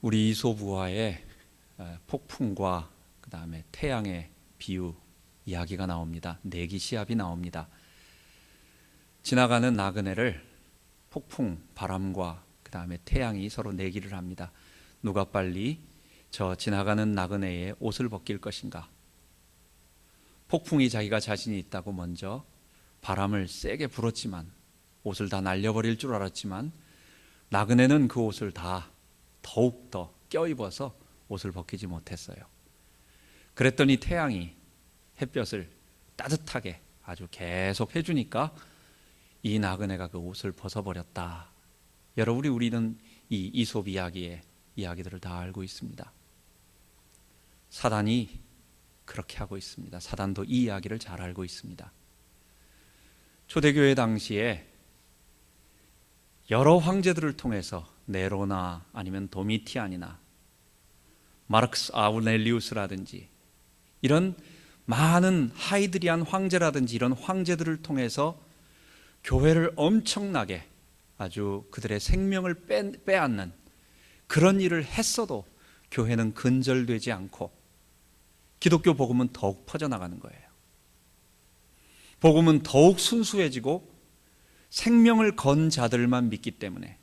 우리 이솝우화에 폭풍과 그 다음에 태양의 비유 이야기가 나옵니다. 내기 시합이 나옵니다. 지나가는 나그네를 폭풍, 바람과 그 다음에 태양이 서로 내기를 합니다. 누가 빨리 저 지나가는 나그네의 옷을 벗길 것인가. 폭풍이 자기가 자신이 있다고 먼저 바람을 세게 불었지만 옷을 다 날려버릴 줄 알았지만 나그네는 그 옷을 다 더욱더 껴입어서 옷을 벗기지 못했어요. 그랬더니 태양이 햇볕을 따뜻하게 아주 계속 해주니까 이 나그네가 그 옷을 벗어버렸다. 여러분, 우리는 이 이솝 이야기의 이야기들을 다 알고 있습니다. 사단이 그렇게 하고 있습니다. 사단도 이 이야기를 잘 알고 있습니다. 초대교회 당시에 여러 황제들을 통해서 네로나 아니면 도미티안이나 마르크스 아우렐리우스라든지 이런 많은 하이드리안 황제라든지 이런 황제들을 통해서 교회를 엄청나게 아주 그들의 생명을 빼앗는 그런 일을 했어도 교회는 근절되지 않고 기독교 복음은 더욱 퍼져나가는 거예요. 복음은 더욱 순수해지고 생명을 건 자들만 믿기 때문에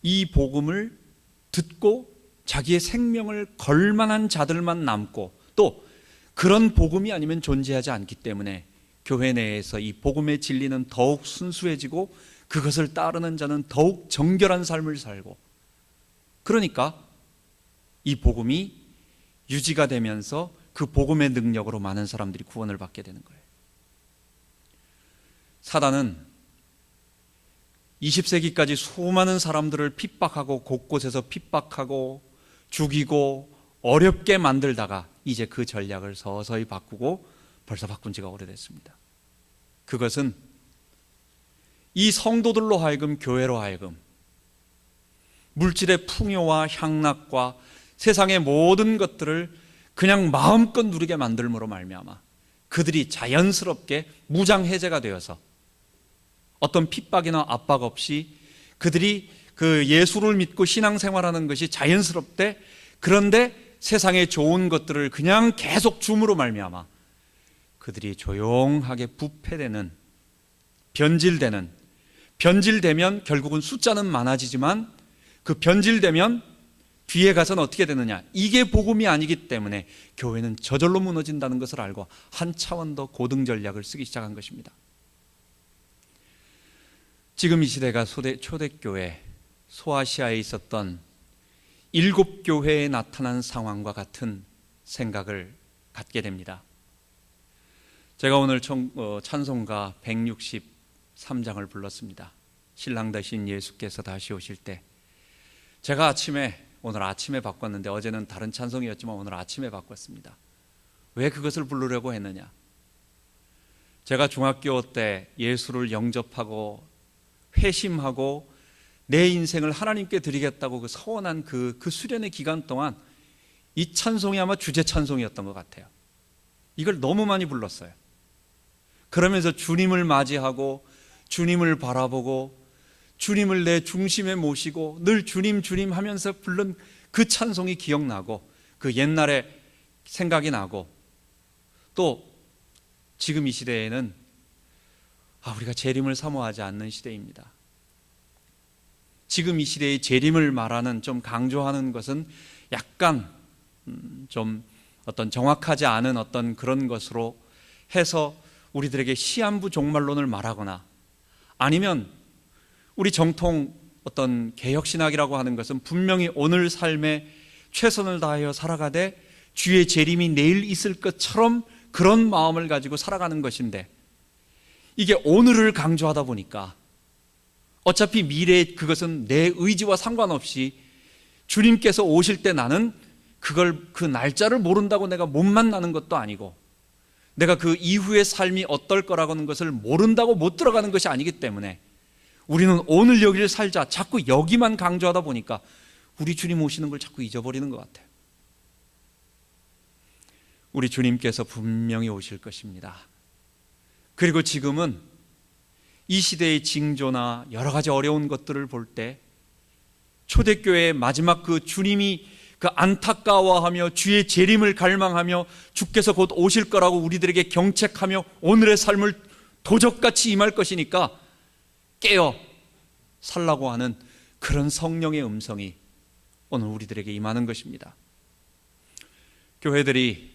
이 복음을 듣고 자기의 생명을 걸 만한 자들만 남고 또 그런 복음이 아니면 존재하지 않기 때문에 교회 내에서 이 복음의 진리는 더욱 순수해지고 그것을 따르는 자는 더욱 정결한 삶을 살고, 그러니까 이 복음이 유지가 되면서 그 복음의 능력으로 많은 사람들이 구원을 받게 되는 거예요. 사단은 20세기까지 수많은 사람들을 핍박하고 곳곳에서 핍박하고 죽이고 어렵게 만들다가 이제 그 전략을 서서히 바꾸고 벌써 바꾼 지가 오래됐습니다. 그것은 이 성도들로 하여금, 교회로 하여금 물질의 풍요와 향락과 세상의 모든 것들을 그냥 마음껏 누리게 만들므로 말미암아 그들이 자연스럽게 무장해제가 되어서 어떤 핍박이나 압박 없이 그들이 그 예수를 믿고 신앙생활하는 것이 자연스럽대, 그런데 세상의 좋은 것들을 그냥 계속 줌으로 말미암아 그들이 조용하게 부패되는, 변질되면 결국은 숫자는 많아지지만 그 변질되면 뒤에 가서는 어떻게 되느냐, 이게 복음이 아니기 때문에 교회는 저절로 무너진다는 것을 알고 한 차원 더 고등 전략을 쓰기 시작한 것입니다. 지금 이 시대가 초대교회 소아시아에 있었던 7교회에 나타난 상황과 같은 생각을 갖게 됩니다. 제가 오늘 찬송가 163장을 불렀습니다. 신랑 되신 예수께서 다시 오실 때. 제가 오늘 아침에 바꿨는데 어제는 다른 찬송이었지만 오늘 아침에 바꿨습니다. 왜 그것을 부르려고 했느냐? 제가 중학교 때 예수를 영접하고 회심하고 내 인생을 하나님께 드리겠다고 그 서원한 그 수련의 기간 동안 이 찬송이 아마 주제 찬송이었던 것 같아요. 이걸 너무 많이 불렀어요. 그러면서 주님을 맞이하고 주님을 바라보고 주님을 내 중심에 모시고 늘 주님 주님 하면서 부른 그 찬송이 기억나고 그 옛날에 생각이 나고, 또 지금 이 시대에는 우리가 재림을 사모하지 않는 시대입니다. 지금 이 시대의 재림을 말하는, 좀 강조하는 것은 약간 좀 어떤 정확하지 않은 어떤 그런 것으로 해서 우리들에게 시한부 종말론을 말하거나, 아니면 우리 정통 어떤 개혁신학이라고 하는 것은 분명히 오늘 삶에 최선을 다하여 살아가되 주의 재림이 내일 있을 것처럼 그런 마음을 가지고 살아가는 것인데, 이게 오늘을 강조하다 보니까 어차피 미래에 그것은 내 의지와 상관없이 주님께서 오실 때 나는 그 날짜를 모른다고 내가 못 만나는 것도 아니고, 내가 그 이후의 삶이 어떨 거라고 하는 것을 모른다고 못 들어가는 것이 아니기 때문에 우리는 오늘 여기를 살자, 자꾸 여기만 강조하다 보니까 우리 주님 오시는 걸 자꾸 잊어버리는 것 같아요. 우리 주님께서 분명히 오실 것입니다. 그리고 지금은 이 시대의 징조나 여러 가지 어려운 것들을 볼 때 초대교회의 마지막 그 주님이 그 안타까워하며 주의 재림을 갈망하며 주께서 곧 오실 거라고 우리들에게 경책하며 오늘의 삶을 도적같이 임할 것이니까 깨어 살라고 하는 그런 성령의 음성이 오늘 우리들에게 임하는 것입니다. 교회들이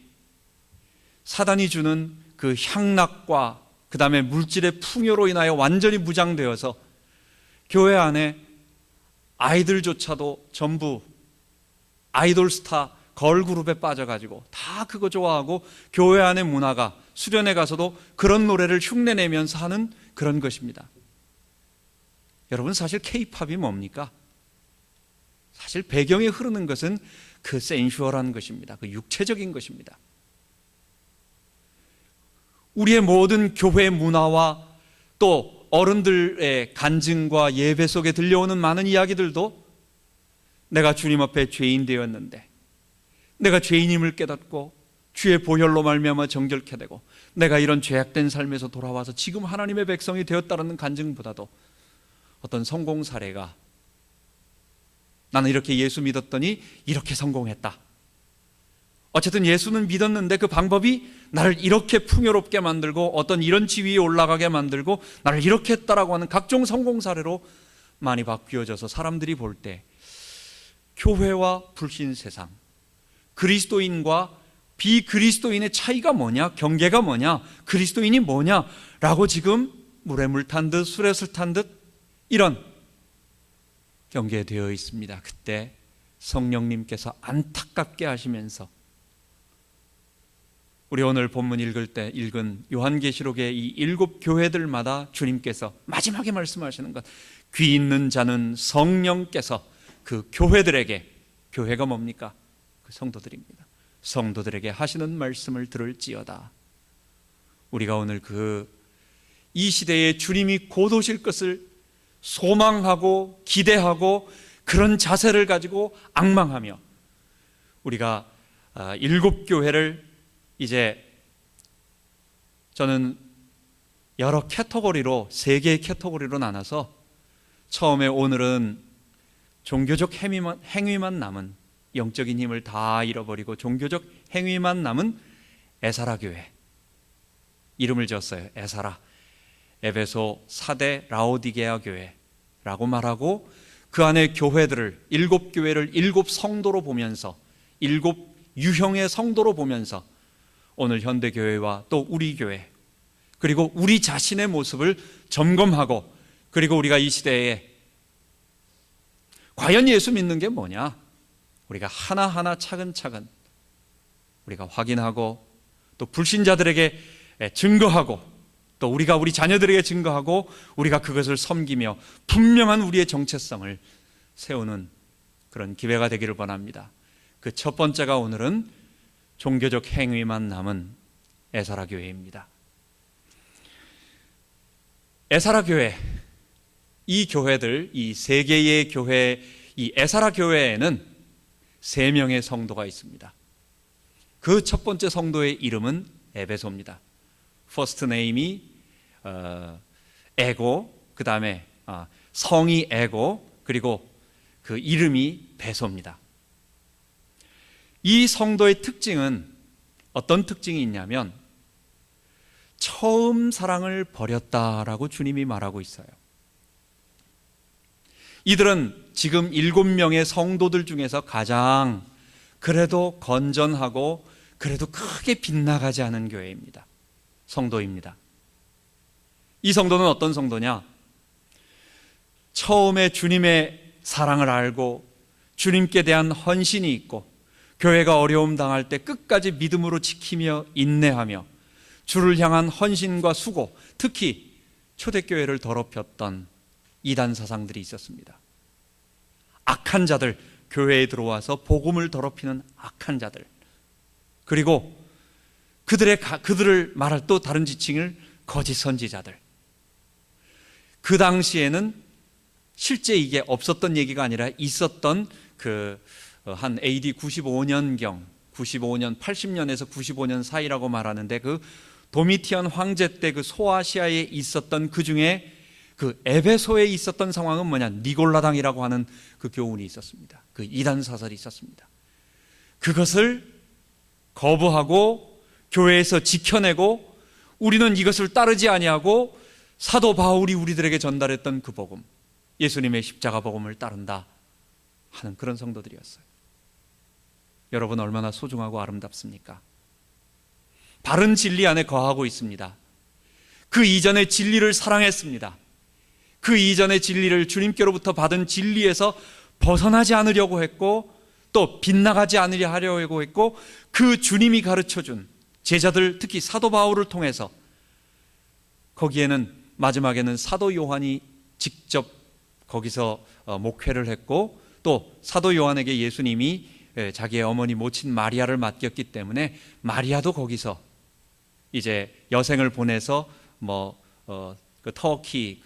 사단이 주는 그 향락과 그 다음에 물질의 풍요로 인하여 완전히 무장되어서 교회 안에 아이들조차도 전부 아이돌 스타 걸그룹에 빠져가지고 다 그거 좋아하고 교회 안의 문화가 수련회 가서도 그런 노래를 흉내내면서 하는 그런 것입니다. 여러분, 사실 K-팝이 뭡니까? 사실 배경에 흐르는 것은 그 센슈얼한 것입니다. 그 육체적인 것입니다. 우리의 모든 교회 문화와 또 어른들의 간증과 예배 속에 들려오는 많은 이야기들도 내가 주님 앞에 죄인 되었는데 내가 죄인임을 깨닫고 주의 보혈로 말미암아 정결케 되고 내가 이런 죄악된 삶에서 돌아와서 지금 하나님의 백성이 되었다는 간증보다도 어떤 성공 사례가 나는 이렇게 예수 믿었더니 이렇게 성공했다. 어쨌든 예수는 믿었는데 그 방법이 나를 이렇게 풍요롭게 만들고 어떤 이런 지위에 올라가게 만들고 나를 이렇게 했다라고 하는 각종 성공 사례로 많이 바뀌어져서 사람들이 볼 때 교회와 불신 세상, 그리스도인과 비그리스도인의 차이가 뭐냐, 경계가 뭐냐, 그리스도인이 뭐냐라고 지금 물에 물 탄 듯 술에 술 탄 듯 이런 경계되어 있습니다. 그때 성령님께서 안타깝게 하시면서 우리 오늘 본문 읽을 때 읽은 요한계시록의 이 7 교회들마다 주님께서 마지막에 말씀하시는 것, 귀 있는 자는 성령께서 그 교회들에게, 교회가 뭡니까? 그 성도들입니다. 성도들에게 하시는 말씀을 들을지어다. 우리가 오늘 이 시대에 주님이 곧 오실 것을 소망하고 기대하고 그런 자세를 가지고 앙망하며 우리가 7 교회를 이제 저는 여러 캐터고리로 3개의 캐터고리로 나눠서 처음에 오늘은 종교적 행위만 남은, 영적인 힘을 다 잃어버리고 종교적 행위만 남은 에사라 교회, 이름을 지었어요. 에사라, 에베소, 사대, 라오디게아 교회라고 말하고 그 안에 교회들을 7 교회를 7 성도로 보면서 7 유형의 성도로 보면서 오늘 현대교회와 또 우리 교회 그리고 우리 자신의 모습을 점검하고 그리고 우리가 이 시대에 과연 예수 믿는 게 뭐냐, 우리가 하나하나 차근차근 우리가 확인하고 또 불신자들에게 증거하고 또 우리가 우리 자녀들에게 증거하고 우리가 그것을 섬기며 분명한 우리의 정체성을 세우는 그런 기회가 되기를 원합니다. 그 첫 번째가 오늘은 종교적 행위만 남은 에사라 교회입니다. 에사라 교회, 이 교회들, 이 3개의 교회, 이 에사라 교회에는 3명의 성도가 있습니다. 그 첫 번째 성도의 이름은 에베소입니다. 퍼스트 네임이 에고, 그 다음에 성이 에고, 그리고 그 이름이 베소입니다. 이 성도의 특징은 어떤 특징이 있냐면 처음 사랑을 버렸다라고 주님이 말하고 있어요. 이들은 지금 7명의 성도들 중에서 가장 그래도 건전하고 그래도 크게 빗나가지 않은 교회입니다. 성도입니다. 이 성도는 어떤 성도냐? 처음에 주님의 사랑을 알고 주님께 대한 헌신이 있고 교회가 어려움 당할 때 끝까지 믿음으로 지키며 인내하며 주를 향한 헌신과 수고, 특히 초대교회를 더럽혔던 이단 사상들이 있었습니다. 악한 자들, 교회에 들어와서 복음을 더럽히는 악한 자들, 그리고 그들을 말할 또 다른 지칭을 거짓 선지자들. 그 당시에는 실제 이게 없었던 얘기가 아니라 있었던 한 AD 95년경, 95년, 80년에서 95년 사이라고 말하는데 그 도미티안 황제 때 그 소아시아에 있었던 그 중에 그 에베소에 있었던 상황은 뭐냐? 니골라당이라고 하는 그 교훈이 있었습니다. 그 이단 사설이 있었습니다. 그것을 거부하고 교회에서 지켜내고 우리는 이것을 따르지 아니하고 사도 바울이 우리들에게 전달했던 그 복음, 예수님의 십자가 복음을 따른다 하는 그런 성도들이었어요. 여러분 얼마나 소중하고 아름답습니까? 바른 진리 안에 거하고 있습니다. 그 이전의 진리를 사랑했습니다. 그 이전의 진리를 주님께로부터 받은 진리에서 벗어나지 않으려고 했고 또 빗나가지 않으려고 했고 그 주님이 가르쳐준 제자들, 특히 사도 바울을 통해서 거기에는 마지막에는 사도 요한이 직접 거기서 목회를 했고 또 사도 요한에게 예수님이 자기의 어머니 모친 마리아를 맡겼기 때문에 마리아도 거기서 이제 여생을 보내서 그 터키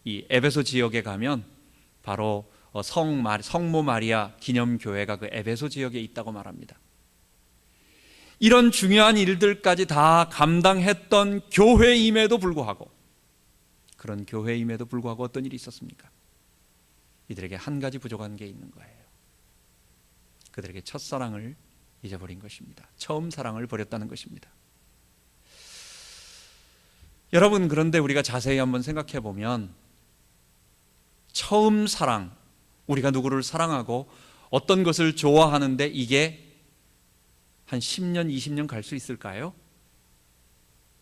이 에베소 지역에 가면 바로 성모 마리아 기념교회가 그 에베소 지역에 있다고 말합니다. 이런 중요한 일들까지 다 감당했던 교회임에도 불구하고, 그런 교회임에도 불구하고 어떤 일이 있었습니까? 이들에게 한 가지 부족한 게 있는 거예요. 그들에게 첫사랑을 잊어버린 것입니다. 처음 사랑을 버렸다는 것입니다. 여러분, 그런데 우리가 자세히 한번 생각해 보면 처음 사랑, 우리가 누구를 사랑하고 어떤 것을 좋아하는데 이게 한 10년, 20년 갈 수 있을까요?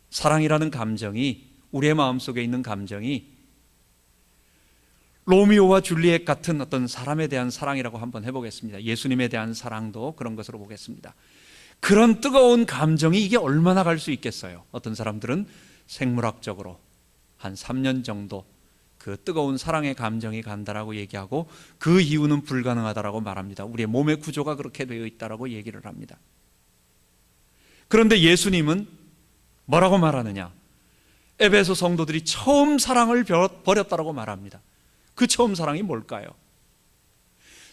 사랑이라는 감정이, 우리의 마음속에 있는 감정이 로미오와 줄리엣 같은 어떤 사람에 대한 사랑이라고 한번 해보겠습니다. 예수님에 대한 사랑도 그런 것으로 보겠습니다. 그런 뜨거운 감정이 이게 얼마나 갈 수 있겠어요? 어떤 사람들은 생물학적으로 한 3년 정도 그 뜨거운 사랑의 감정이 간다라고 얘기하고 그 이유는 불가능하다라고 말합니다. 우리의 몸의 구조가 그렇게 되어 있다라고 얘기를 합니다. 그런데 예수님은 뭐라고 말하느냐? 에베소 성도들이 처음 사랑을 버렸다라고 말합니다. 그 처음 사랑이 뭘까요?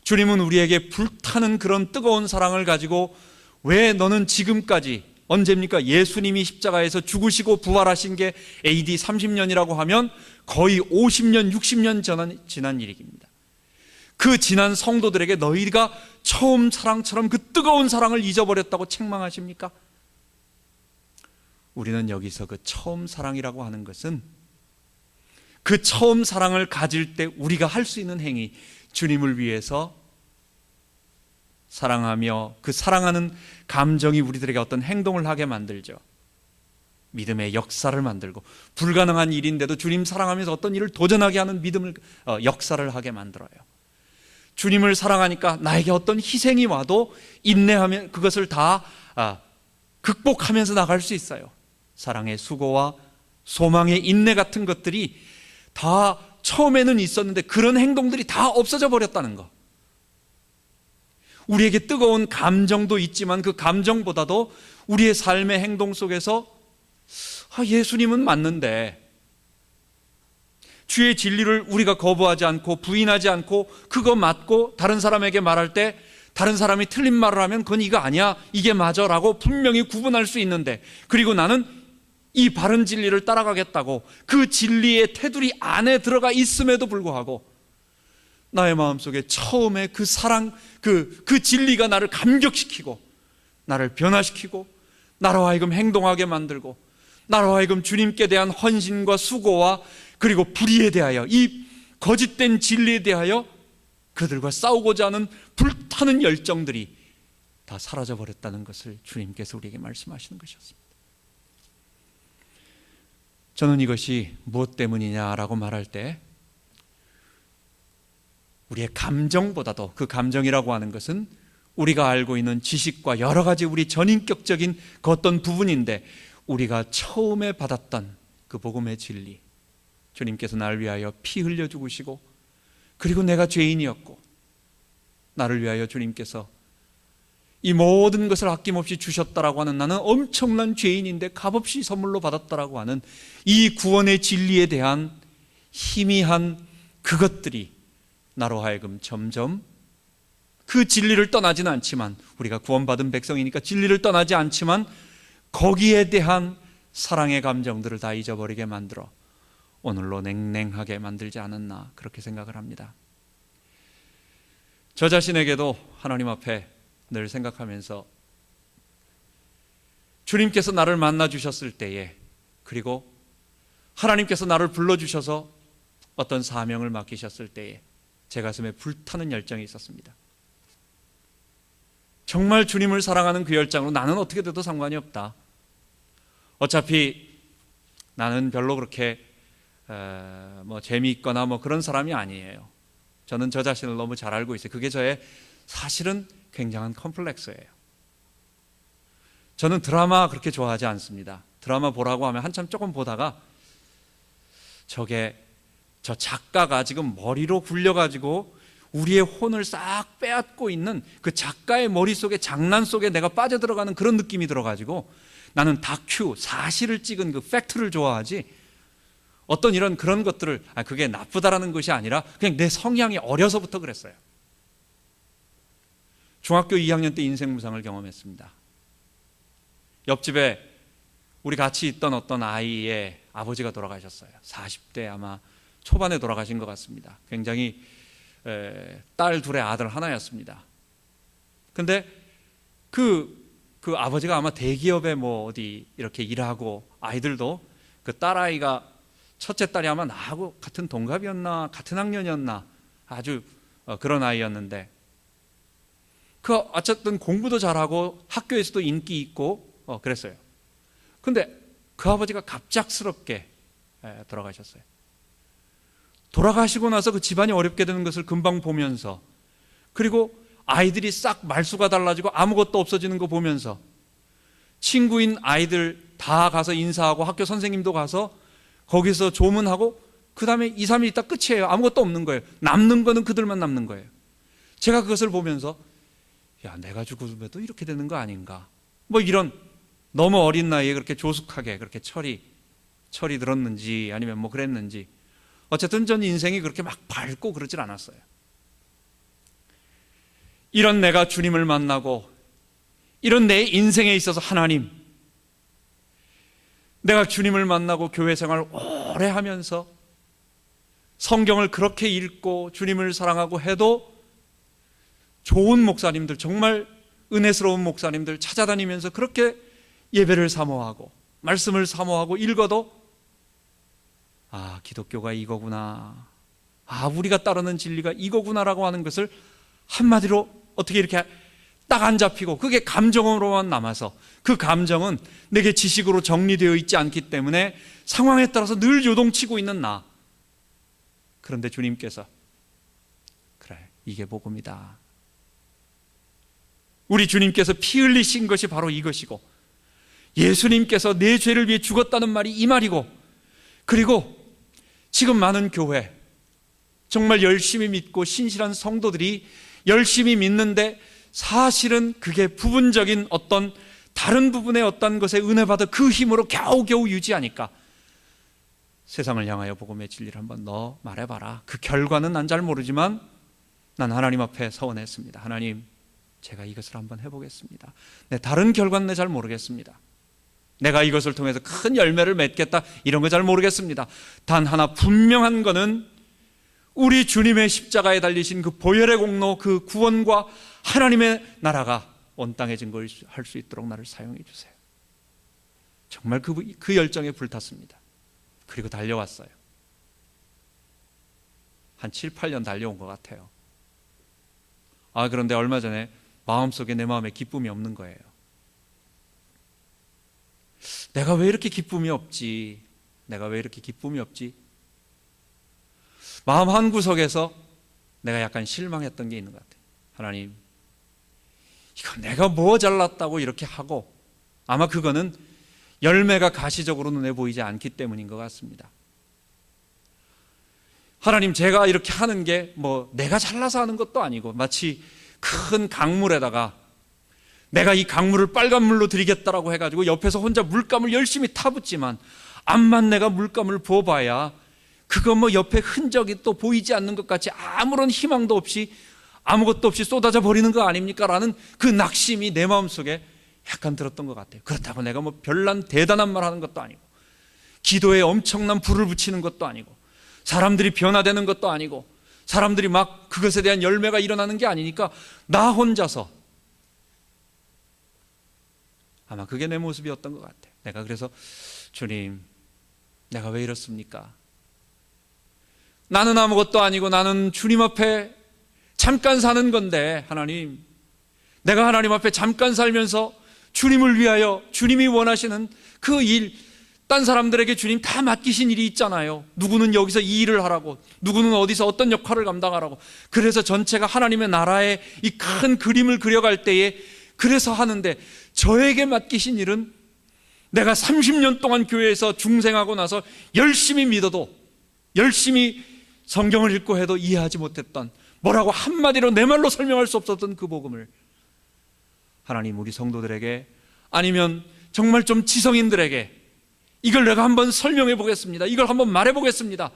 주님은 우리에게 불타는 그런 뜨거운 사랑을 가지고 왜 너는 지금까지, 언제입니까? 예수님이 십자가에서 죽으시고 부활하신 게 AD 30년이라고 하면 거의 50년, 60년 지난 일입니다. 그 지난 성도들에게 너희가 처음 사랑처럼 그 뜨거운 사랑을 잊어버렸다고 책망하십니까? 우리는 여기서 그 처음 사랑이라고 하는 것은 그 처음 사랑을 가질 때 우리가 할 수 있는 행위, 주님을 위해서 사랑하며 그 사랑하는 감정이 우리들에게 어떤 행동을 하게 만들죠. 믿음의 역사를 만들고, 불가능한 일인데도 주님 사랑하면서 어떤 일을 도전하게 하는 믿음을 역사를 하게 만들어요. 주님을 사랑하니까 나에게 어떤 희생이 와도 인내하면 그것을 다 극복하면서 나갈 수 있어요. 사랑의 수고와 소망의 인내 같은 것들이 다 처음에는 있었는데 그런 행동들이 다 없어져 버렸다는 거. 우리에게 뜨거운 감정도 있지만 그 감정보다도 우리의 삶의 행동 속에서 예수님은 맞는데, 주의 진리를 우리가 거부하지 않고 부인하지 않고 그거 맞고 다른 사람에게 말할 때 다른 사람이 틀린 말을 하면 그건 이거 아니야, 이게 맞아 라고 분명히 구분할 수 있는데, 그리고 나는 이 바른 진리를 따라가겠다고 그 진리의 테두리 안에 들어가 있음에도 불구하고 나의 마음속에 처음에 그 사랑, 그 진리가 나를 감격시키고 나를 변화시키고 나로 하여금 행동하게 만들고 나로 하여금 주님께 대한 헌신과 수고와 그리고 불의에 대하여, 이 거짓된 진리에 대하여 그들과 싸우고자 하는 불타는 열정들이 다 사라져버렸다는 것을 주님께서 우리에게 말씀하시는 것이었습니다. 저는 이것이 무엇 때문이냐라고 말할 때 우리의 감정보다도, 그 감정이라고 하는 것은 우리가 알고 있는 지식과 여러 가지 우리 전인격적인 그 어떤 부분인데, 우리가 처음에 받았던 그 복음의 진리, 주님께서 나를 위하여 피 흘려 죽으시고 그리고 내가 죄인이었고 나를 위하여 주님께서 이 모든 것을 아낌없이 주셨다라고 하는, 나는 엄청난 죄인인데 값없이 선물로 받았다라고 하는 이 구원의 진리에 대한 희미한 그것들이 나로 하여금 점점 그 진리를 떠나지는 않지만, 우리가 구원받은 백성이니까 진리를 떠나지 않지만 거기에 대한 사랑의 감정들을 다 잊어버리게 만들어 오늘로 냉랭하게 만들지 않았나 그렇게 생각을 합니다. 저 자신에게도 하나님 앞에 늘 생각하면서 주님께서 나를 만나 주셨을 때에, 그리고 하나님께서 나를 불러주셔서 어떤 사명을 맡기셨을 때에 제 가슴에 불타는 열정이 있었습니다. 정말 주님을 사랑하는 그 열정으로 나는 어떻게 돼도 상관이 없다. 어차피 나는 별로 그렇게 재미있거나 그런 사람이 아니에요. 저는 저 자신을 너무 잘 알고 있어요. 그게 저의 사실은 굉장한 컴플렉스예요. 저는 드라마 그렇게 좋아하지 않습니다. 드라마 보라고 하면 한참 조금 보다가 저 작가가 지금 머리로 굴려가지고 우리의 혼을 싹 빼앗고 있는 그 작가의 머릿속에 장난 속에 내가 빠져들어가는 그런 느낌이 들어가지고 나는 다큐, 사실을 찍은 그 팩트를 좋아하지, 어떤 이런 그런 것들을, 그게 나쁘다라는 것이 아니라 그냥 내 성향이 어려서부터 그랬어요. 중학교 2학년 때 인생무상을 경험했습니다. 옆집에 우리 같이 있던 어떤 아이의 아버지가 돌아가셨어요. 40대 아마 초반에 돌아가신 것 같습니다. 굉장히 딸 둘의 아들 하나였습니다. 근데 그 아버지가 아마 대기업에 어디 이렇게 일하고, 아이들도 그 딸아이가, 첫째 딸이 아마 나하고 같은 동갑이었나 같은 학년이었나 아주 그런 아이였는데, 어쨌든 공부도 잘하고 학교에서도 인기 있고 그랬어요. 근데 그 아버지가 갑작스럽게 돌아가셨어요. 돌아가시고 나서 그 집안이 어렵게 되는 것을 금방 보면서, 그리고 아이들이 싹 말수가 달라지고 아무것도 없어지는 거 보면서, 친구인 아이들 다 가서 인사하고 학교 선생님도 가서 거기서 조문하고 그 다음에 2, 3일 있다 끝이에요. 아무것도 없는 거예요. 남는 거는 그들만 남는 거예요. 제가 그것을 보면서 내가 죽음에도 이렇게 되는 거 아닌가, 이런, 너무 어린 나이에 그렇게 조숙하게 그렇게 철이 들었는지 아니면 그랬는지, 어쨌든 전 인생이 그렇게 막 밝고 그러질 않았어요. 이런 내가 주님을 만나고, 이런 내 인생에 있어서 하나님, 내가 주님을 만나고 교회 생활을 오래 하면서 성경을 그렇게 읽고 주님을 사랑하고 해도 좋은 목사님들, 정말 은혜스러운 목사님들 찾아다니면서 그렇게 예배를 사모하고 말씀을 사모하고 읽어도 기독교가 이거구나, 우리가 따르는 진리가 이거구나라고 하는 것을 한마디로 어떻게 이렇게 딱 안 잡히고, 그게 감정으로만 남아서, 그 감정은 내게 지식으로 정리되어 있지 않기 때문에 상황에 따라서 늘 요동치고 있는 나. 그런데 주님께서 그래, 이게 복음이다. 우리 주님께서 피 흘리신 것이 바로 이것이고, 예수님께서 내 죄를 위해 죽었다는 말이 이 말이고, 그리고 지금 많은 교회, 정말 열심히 믿고 신실한 성도들이 열심히 믿는데 사실은 그게 부분적인 어떤 다른 부분의 어떤 것에 은혜 받아 그 힘으로 겨우겨우 유지하니까, 세상을 향하여 복음의 진리를 한번 너 말해봐라. 그 결과는 난 잘 모르지만 난 하나님 앞에 서원했습니다. 하나님, 제가 이것을 한번 해보겠습니다. 다른 결과는 내 잘 모르겠습니다. 내가 이것을 통해서 큰 열매를 맺겠다, 이런 거 잘 모르겠습니다. 단 하나 분명한 거는 우리 주님의 십자가에 달리신 그 보혈의 공로, 그 구원과 하나님의 나라가 온 땅에 증거할 수 있도록 나를 사용해 주세요. 정말 그 열정에 불탔습니다. 그리고 달려왔어요. 한 7, 8년 달려온 것 같아요. 그런데 얼마 전에 마음속에, 내 마음에 기쁨이 없는 거예요. 내가 왜 이렇게 기쁨이 없지? 마음 한구석에서 내가 약간 실망했던 게 있는 것 같아요. 하나님, 이거 내가 뭐 잘났다고 이렇게 하고, 아마 그거는 열매가 가시적으로 눈에 보이지 않기 때문인 것 같습니다. 하나님, 제가 이렇게 하는 게 내가 잘나서 하는 것도 아니고, 마치 큰 강물에다가 내가 이 강물을 빨간 물로 드리겠다라고 해가지고 옆에서 혼자 물감을 열심히 타붓지만, 암만 내가 물감을 부어봐야 그거 옆에 흔적이 또 보이지 않는 것 같이 아무런 희망도 없이 아무것도 없이 쏟아져 버리는 거 아닙니까? 라는 그 낙심이 내 마음속에 약간 들었던 것 같아요. 그렇다고 내가 별난 대단한 말 하는 것도 아니고, 기도에 엄청난 불을 붙이는 것도 아니고 사람들이 변화되는 것도 아니고 사람들이 막 그것에 대한 열매가 일어나는 게 아니니까 나 혼자서, 아마 그게 내 모습이었던 것 같아요. 내가 그래서 주님, 내가 왜 이렇습니까? 나는 아무것도 아니고 나는 주님 앞에 잠깐 사는 건데, 하나님, 내가 하나님 앞에 잠깐 살면서 주님을 위하여 주님이 원하시는 그 일, 딴 사람들에게 주님 다 맡기신 일이 있잖아요. 누구는 여기서 이 일을 하라고, 누구는 어디서 어떤 역할을 감당하라고. 그래서 전체가 하나님의 나라의 이 큰 그림을 그려갈 때에 그래서 하는데, 저에게 맡기신 일은 내가 30년 동안 교회에서 중생하고 나서 열심히 믿어도, 열심히 성경을 읽고 해도 이해하지 못했던, 뭐라고 한마디로 내 말로 설명할 수 없었던 그 복음을 하나님 우리 성도들에게, 아니면 정말 좀 지성인들에게 이걸 내가 한번 설명해 보겠습니다, 이걸 한번 말해 보겠습니다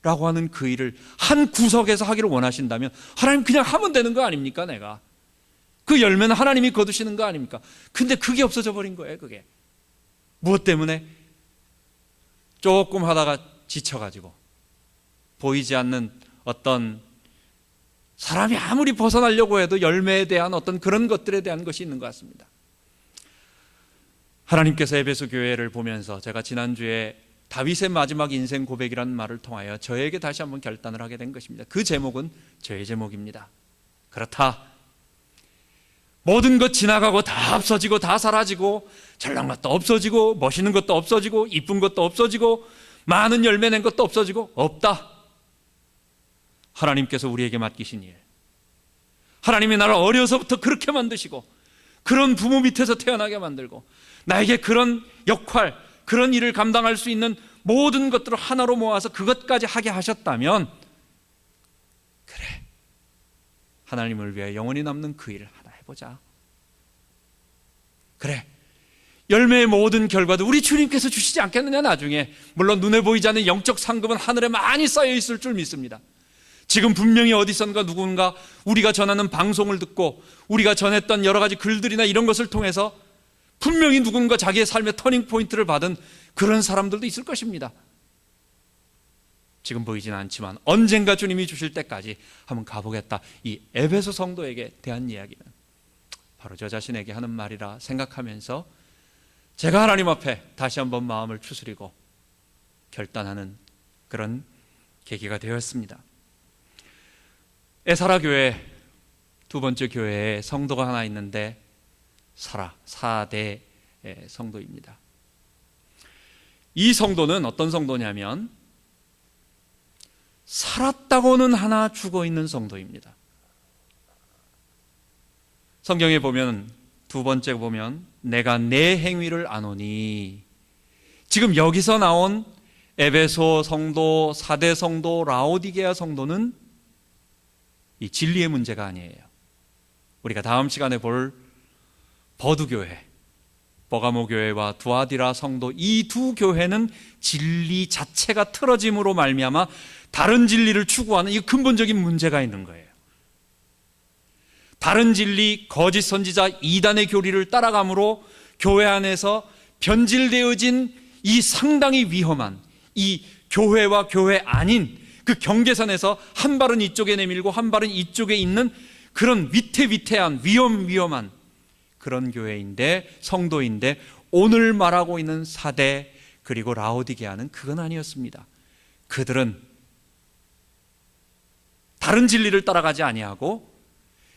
라고 하는 그 일을 한 구석에서 하기를 원하신다면 하나님 그냥 하면 되는 거 아닙니까? 내가 그 열매는 하나님이 거두시는 거 아닙니까? 근데 그게 없어져 버린 거예요. 그게 무엇 때문에? 조금 하다가 지쳐가지고 보이지 않는 어떤, 사람이 아무리 벗어나려고 해도 열매에 대한 어떤 그런 것들에 대한 것이 있는 것 같습니다. 하나님께서 에베소 교회를 보면서 제가 지난주에 다윗의 마지막 인생 고백이라는 말을 통하여 저에게 다시 한번 결단을 하게 된 것입니다. 그 제목은 저의 제목입니다. 그렇다, 모든 것 지나가고 다 없어지고 다 사라지고, 잘난 것도 없어지고 멋있는 것도 없어지고 이쁜 것도 없어지고 많은 열매 낸 것도 없어지고, 없다. 하나님께서 우리에게 맡기신 일, 하나님이 나를 어려서부터 그렇게 만드시고 그런 부모 밑에서 태어나게 만들고 나에게 그런 역할, 그런 일을 감당할 수 있는 모든 것들을 하나로 모아서 그것까지 하게 하셨다면, 그래, 하나님을 위해 영원히 남는 그 일을 하나 해보자. 그래, 열매의 모든 결과도 우리 주님께서 주시지 않겠느냐. 나중에 물론 눈에 보이지 않는 영적 상급은 하늘에 많이 쌓여 있을 줄 믿습니다. 지금 분명히 어디선가 누군가 우리가 전하는 방송을 듣고 우리가 전했던 여러 가지 글들이나 이런 것을 통해서 분명히 누군가 자기의 삶의 터닝 포인트를 받은 그런 사람들도 있을 것입니다. 지금 보이지는 않지만 언젠가 주님이 주실 때까지 한번 가보겠다. 이 에베소 성도에게 대한 이야기는 바로 저 자신에게 하는 말이라 생각하면서 제가 하나님 앞에 다시 한번 마음을 추스리고 결단하는 그런 계기가 되었습니다. 에사라 교회, 두 번째 교회에 성도가 하나 있는데 사라, 4대 성도입니다. 이 성도는 어떤 성도냐면 살았다고는 하나 죽어 있는 성도입니다. 성경에 보면 두 번째 보면 내가 내 행위를 아노니, 지금 여기서 나온 에베소 성도, 4대 성도, 라오디게아 성도는 이 진리의 문제가 아니에요. 우리가 다음 시간에 볼 버두교회, 버가모 교회와 두아디라 성도, 이 두 교회는 진리 자체가 틀어짐으로 말미암아 다른 진리를 추구하는 이 근본적인 문제가 있는 거예요. 다른 진리, 거짓 선지자, 이단의 교리를 따라감으로 교회 안에서 변질되어진 이 상당히 위험한 이 교회와 교회 아닌 그 경계선에서 한 발은 이쪽에 내밀고 한 발은 이쪽에 있는 그런 위태위태한 위험한 그런 교회인데, 성도인데, 오늘 말하고 있는 4대 그리고 라오디게아는 그건 아니었습니다. 그들은 다른 진리를 따라가지 아니하고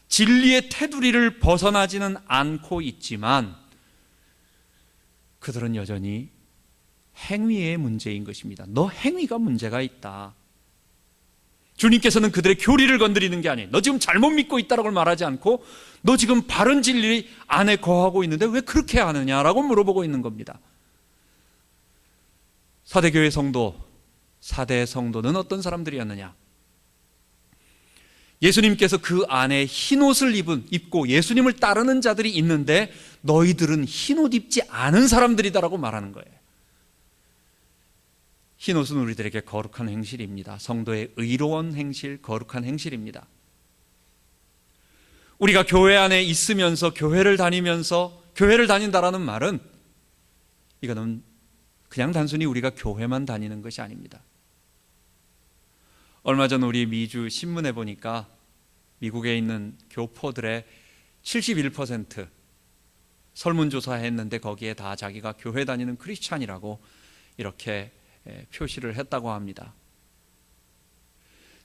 진리의 테두리를 벗어나지는 않고 있지만 그들은 여전히 행위의 문제인 것입니다. 너 행위가 문제가 있다. 주님께서는 그들의 교리를 건드리는 게 아니에요. 너 지금 잘못 믿고 있다라고 말하지 않고 너 지금 바른 진리 안에 거하고 있는데 왜 그렇게 하느냐라고 물어보고 있는 겁니다. 4대 교회 성도, 4대 성도는 어떤 사람들이었느냐? 예수님께서 그 안에 흰옷을 입고 예수님을 따르는 자들이 있는데 너희들은 흰옷 입지 않은 사람들이다라고 말하는 거예요. 흰옷은 우리들에게 거룩한 행실입니다. 성도의 의로운 행실, 거룩한 행실입니다. 우리가 교회 안에 있으면서 교회를 다니면서, 교회를 다닌다라는 말은 이거는 그냥 단순히 우리가 교회만 다니는 것이 아닙니다. 얼마 전 우리 미주 신문에 보니까 미국에 있는 교포들의 71% 설문조사했는데 거기에 다 자기가 교회 다니는 크리스찬이라고 이렇게 표시를 했다고 합니다.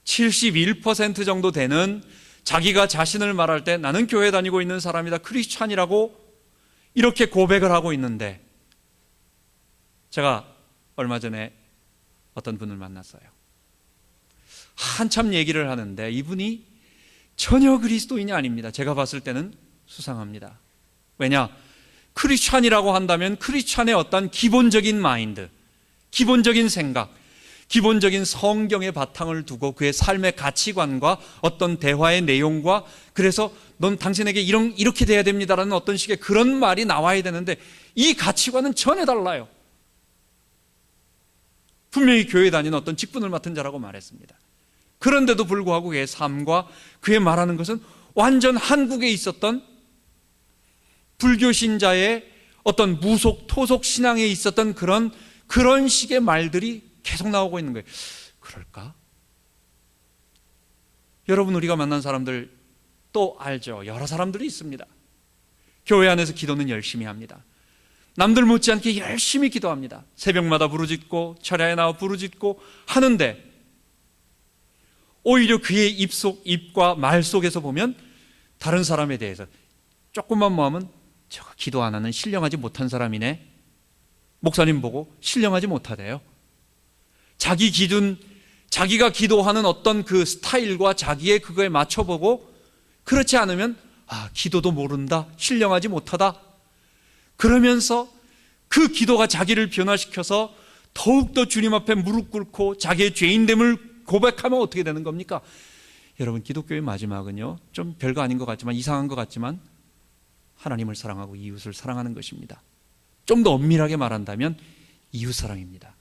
71% 정도 되는 자기가 자신을 말할 때 나는 교회 다니고 있는 사람이다, 크리스찬이라고 이렇게 고백을 하고 있는데, 제가 얼마 전에 어떤 분을 만났어요. 한참 얘기를 하는데 이분이 전혀 그리스도인이 아닙니다. 제가 봤을 때는 수상합니다. 왜냐? 크리스찬이라고 한다면 크리스찬의 어떤 기본적인 마인드, 기본적인 생각, 기본적인 성경의 바탕을 두고 그의 삶의 가치관과 어떤 대화의 내용과, 그래서 넌 당신에게 이렇게 돼야 됩니다라는 어떤 식의 그런 말이 나와야 되는데 이 가치관은 전혀 달라요. 분명히 교회 다니는 어떤 직분을 맡은 자라고 말했습니다. 그런데도 불구하고 그의 삶과 그의 말하는 것은 완전 한국에 있었던 불교 신자의 어떤 무속, 토속 신앙에 있었던 그런 식의 말들이 계속 나오고 있는 거예요. 그럴까? 여러분, 우리가 만난 사람들 또 알죠? 여러 사람들이 있습니다. 교회 안에서 기도는 열심히 합니다. 남들 못지않게 열심히 기도합니다. 새벽마다 부르짖고 철야에 나와 부르짖고 하는데 오히려 그의 입과 말 속에서 보면 다른 사람에 대해서 조금만 뭐하면 저거 기도 안 하는 신령하지 못한 사람이네, 목사님 보고 신령하지 못하대요. 자기 기준, 자기가 기도하는 어떤 그 스타일과 자기의 그거에 맞춰보고 그렇지 않으면 기도도 모른다, 신령하지 못하다, 그러면서 그 기도가 자기를 변화시켜서 더욱더 주님 앞에 무릎 꿇고 자기의 죄인됨을 고백하면 어떻게 되는 겁니까? 여러분, 기독교의 마지막은요, 좀 별거 아닌 것 같지만, 이상한 것 같지만 하나님을 사랑하고 이웃을 사랑하는 것입니다. 좀 더 엄밀하게 말한다면 이웃사랑입니다.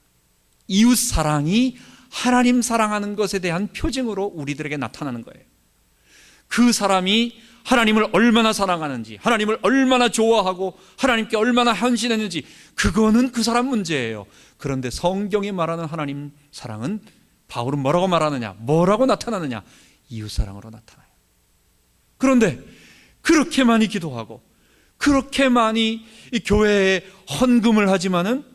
이웃사랑이 하나님 사랑하는 것에 대한 표징으로 우리들에게 나타나는 거예요. 그 사람이 하나님을 얼마나 사랑하는지, 하나님을 얼마나 좋아하고 하나님께 얼마나 헌신했는지, 그거는 그 사람 문제예요. 그런데 성경이 말하는 하나님 사랑은 바울은 뭐라고 말하느냐, 뭐라고 나타나느냐? 이웃사랑으로 나타나요. 그런데 그렇게 많이 기도하고 그렇게 많이 이 교회에 헌금을 하지만은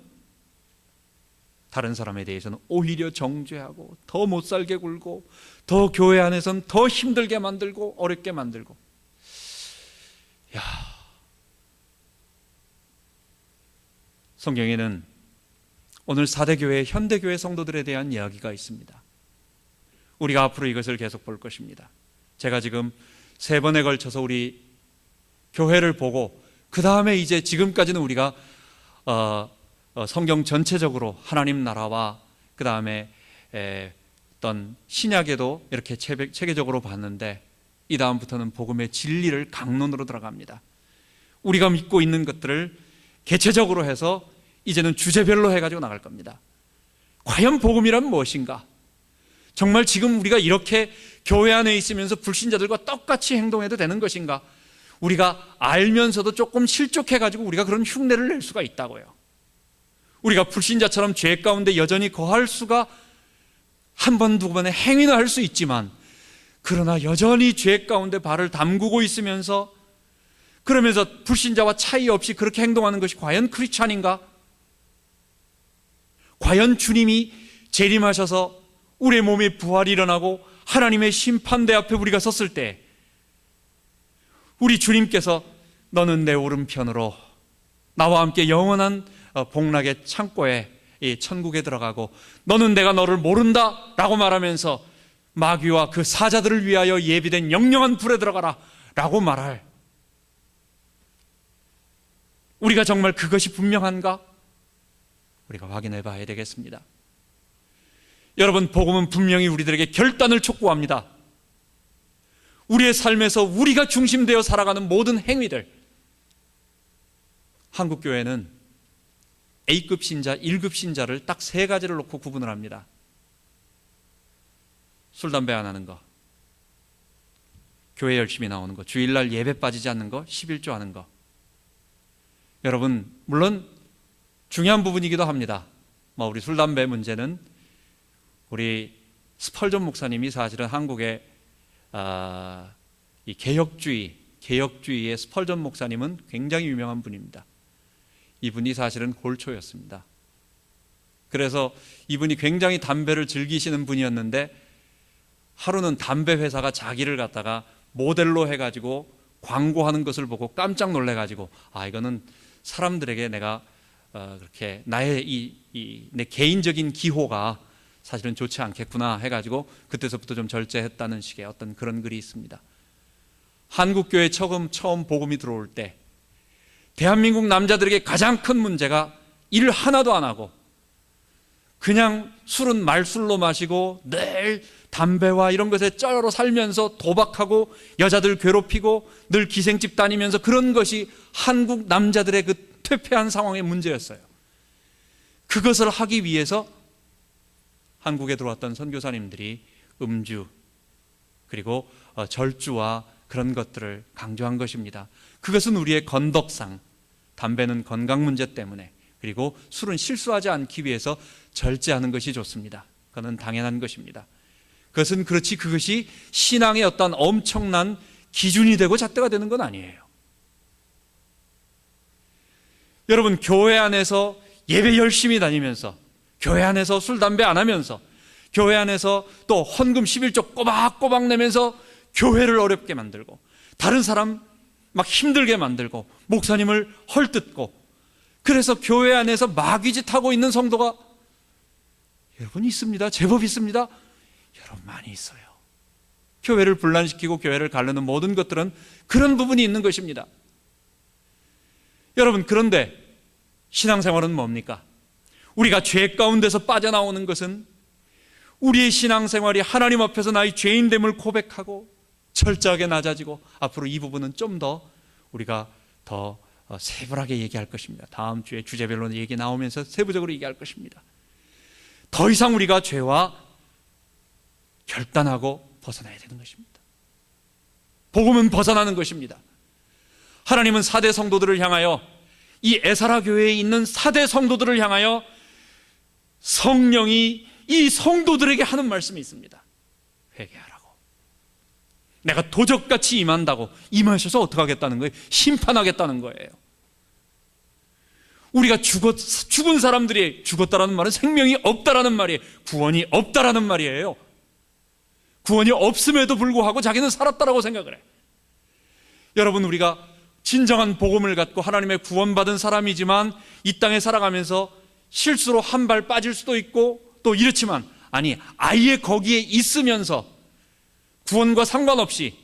다른 사람에 대해서는 오히려 정죄하고 더 못살게 굴고 더 교회 안에서는 더 힘들게 만들고 어렵게 만들고. 성경에는 오늘 4대 교회, 현대교회 성도들에 대한 이야기가 있습니다. 우리가 앞으로 이것을 계속 볼 것입니다. 제가 지금 3번에 걸쳐서 우리 교회를 보고 그 다음에 이제 지금까지는 우리가 성경 전체적으로 하나님 나라와 그 다음에 어떤 신약에도 이렇게 체계적으로 봤는데, 이 다음부터는 복음의 진리를 강론으로 들어갑니다. 우리가 믿고 있는 것들을 개체적으로 해서 이제는 주제별로 해가지고 나갈 겁니다. 과연 복음이란 무엇인가? 정말 지금 우리가 이렇게 교회 안에 있으면서 불신자들과 똑같이 행동해도 되는 것인가? 우리가 알면서도 조금 실족해가지고 우리가 그런 흉내를 낼 수가 있다고요. 우리가 불신자처럼 죄 가운데 여전히 거할 수가 한 번, 두 번의 행위는 할 수 있지만, 그러나 여전히 죄 가운데 발을 담그고 있으면서 그러면서 불신자와 차이 없이 그렇게 행동하는 것이 과연 크리스찬인가? 과연 주님이 재림하셔서 우리의 몸에 부활이 일어나고 하나님의 심판대 앞에 우리가 섰을 때 우리 주님께서 너는 내 오른편으로 나와 함께 영원한 복락의 창고에, 이 천국에 들어가고 너는 내가 너를 모른다 라고 말하면서 마귀와 그 사자들을 위하여 예비된 영영한 불에 들어가라 라고 말할, 우리가 정말 그것이 분명한가? 우리가 확인해 봐야 되겠습니다. 여러분, 복음은 분명히 우리들에게 결단을 촉구합니다. 우리의 삶에서 우리가 중심되어 살아가는 모든 행위들, 한국교회는 A급 신자, 1급 신자를 딱 3가지를 놓고 구분을 합니다. 술, 담배 안 하는 거, 교회 열심히 나오는 거, 주일날 예배 빠지지 않는 거, 11조 하는 거. 여러분, 물론 중요한 부분이기도 합니다. 우리 술, 담배 문제는 우리 스펄전 목사님이 사실은 한국의 이 개혁주의의 스펄전 목사님은 굉장히 유명한 분입니다. 이분이 사실은 골초였습니다. 그래서 이분이 굉장히 담배를 즐기시는 분이었는데 하루는 담배 회사가 자기를 갖다가 모델로 해가지고 광고하는 것을 보고 깜짝 놀래가지고 이거는 사람들에게 내가 그렇게 나의 내 개인적인 기호가 사실은 좋지 않겠구나 해가지고 그때서부터 좀 절제했다는 식의 어떤 그런 글이 있습니다. 한국교회에 처음 복음이 들어올 때 대한민국 남자들에게 가장 큰 문제가 일 하나도 안 하고 그냥 술은 말술로 마시고 늘 담배와 이런 것에 쩔어 살면서 도박하고 여자들 괴롭히고 늘 기생집 다니면서 그런 것이 한국 남자들의 그 퇴폐한 상황의 문제였어요. 그것을 하기 위해서 한국에 들어왔던 선교사님들이 음주 그리고 절주와 그런 것들을 강조한 것입니다. 그것은 우리의 건덕상, 담배는 건강 문제 때문에, 그리고 술은 실수하지 않기 위해서 절제하는 것이 좋습니다. 그건 당연한 것입니다. 그것은 그렇지 그것이 신앙의 어떤 엄청난 기준이 되고 잣대가 되는 건 아니에요. 여러분, 교회 안에서 예배 열심히 다니면서, 교회 안에서 술, 담배 안 하면서, 교회 안에서 또 헌금 11조 꼬박꼬박 내면서 교회를 어렵게 만들고 다른 사람 막 힘들게 만들고 목사님을 헐뜯고, 그래서 교회 안에서 마귀짓 하고 있는 성도가 여러분 있습니다. 제법 있습니다. 여러분 많이 있어요. 교회를 분란시키고 교회를 가르는 모든 것들은 그런 부분이 있는 것입니다. 여러분, 그런데 신앙생활은 뭡니까? 우리가 죄 가운데서 빠져나오는 것은 우리의 신앙생활이 하나님 앞에서 나의 죄인됨을 고백하고 철저하게 낮아지고, 앞으로 이 부분은 좀 더 우리가 더 세분하게 얘기할 것입니다. 다음 주에 주제별로 얘기 나오면서 세부적으로 얘기할 것입니다. 더 이상 우리가 죄와 결단하고 벗어나야 되는 것입니다. 복음은 벗어나는 것입니다. 하나님은 4대 성도들을 향하여, 이 에사라 교회에 있는 4대 성도들을 향하여 성령이 이 성도들에게 하는 말씀이 있습니다. 회개하라고. 내가 도적같이 임한다고. 임하셔서 어떻게 하겠다는 거예요? 심판하겠다는 거예요. 우리가 죽은 사람들이, 죽었다라는 말은 생명이 없다라는 말이에요. 구원이 없다라는 말이에요. 구원이 없음에도 불구하고 자기는 살았다라고 생각을 해. 여러분, 우리가 진정한 복음을 갖고 하나님의 구원받은 사람이지만 이 땅에 살아가면서 실수로 한 발 빠질 수도 있고 또 이렇지만, 아예 거기에 있으면서 구원과 상관없이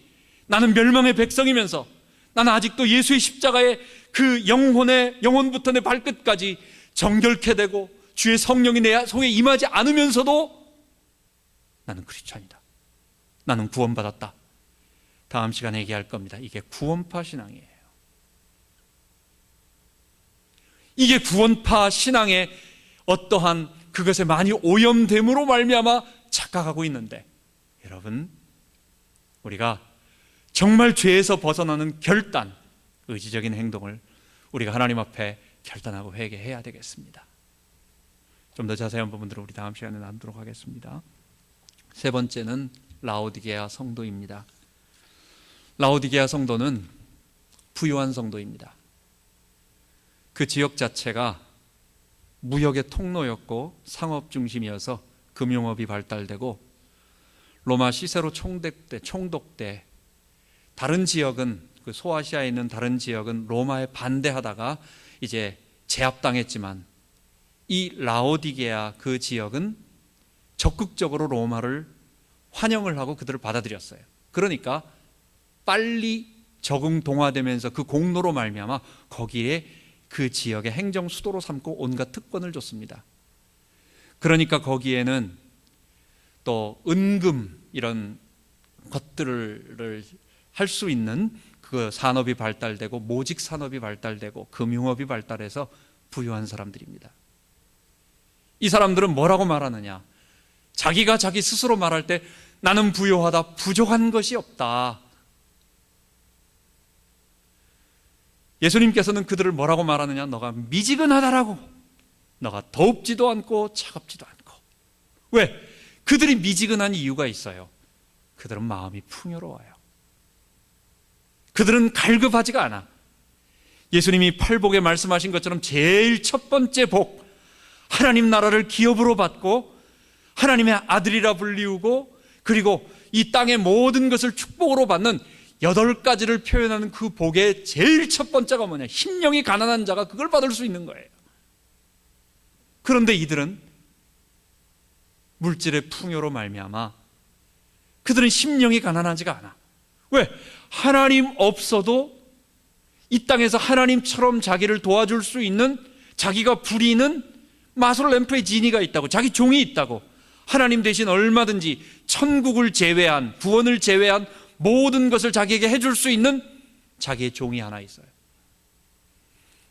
나는 멸망의 백성이면서 나는 아직도 예수의 십자가의 그 영혼부터 내 발끝까지 정결케 되고 주의 성령이 내 속에 임하지 않으면서도 나는 크리스찬이다, 나는 구원받았다. 다음 시간에 얘기할 겁니다. 이게 구원파 신앙이에요. 이게 구원파 신앙의 어떠한 그것에 많이 오염됨으로 말미암아 착각하고 있는데, 여러분, 우리가 정말 죄에서 벗어나는 결단, 의지적인 행동을 우리가 하나님 앞에 결단하고 회개해야 되겠습니다. 좀 더 자세한 부분들을 우리 다음 시간에 나누도록 하겠습니다. 세 번째는 라오디게아 성도입니다. 라오디게아 성도는 부유한 성도입니다. 그 지역 자체가 무역의 통로였고 상업 중심이어서 금융업이 발달되고 로마 시세로 총독 때 다른 지역은, 그 소아시아에 있는 다른 지역은 로마에 반대하다가 이제 제압당했지만 이 라오디게아 그 지역은 적극적으로 로마를 환영을 하고 그들을 받아들였어요. 그러니까 빨리 적응 동화되면서 그 공로로 말미암아 거기에 그 지역의 행정 수도로 삼고 온갖 특권을 줬습니다. 그러니까 거기에는 또 은금 이런 것들을 할 수 있는 그 산업이 발달되고 모직 산업이 발달되고 금융업이 발달해서 부유한 사람들입니다. 이 사람들은 뭐라고 말하느냐? 자기가 자기 스스로 말할 때 나는 부유하다, 부족한 것이 없다. 예수님께서는 그들을 뭐라고 말하느냐? 너가 미지근하다라고, 너가 덥지도 않고 차갑지도 않고. 왜? 그들이 미지근한 이유가 있어요. 그들은 마음이 풍요로워요. 그들은 갈급하지가 않아. 예수님이 팔복에 말씀하신 것처럼 제일 첫 번째 복, 하나님 나라를 기업으로 받고 하나님의 아들이라 불리우고 그리고 이 땅의 모든 것을 축복으로 받는 8가지를 표현하는 그 복의 제일 첫 번째가 뭐냐? 심령이 가난한 자가 그걸 받을 수 있는 거예요. 그런데 이들은 물질의 풍요로 말미암아 그들은 심령이 가난하지가 않아. 왜? 하나님 없어도 이 땅에서 하나님처럼 자기를 도와줄 수 있는, 자기가 부리는 마술 램프의 지니가 있다고, 자기 종이 있다고. 하나님 대신 얼마든지 천국을 제외한, 구원을 제외한 모든 것을 자기에게 해줄 수 있는 자기의 종이 하나 있어요.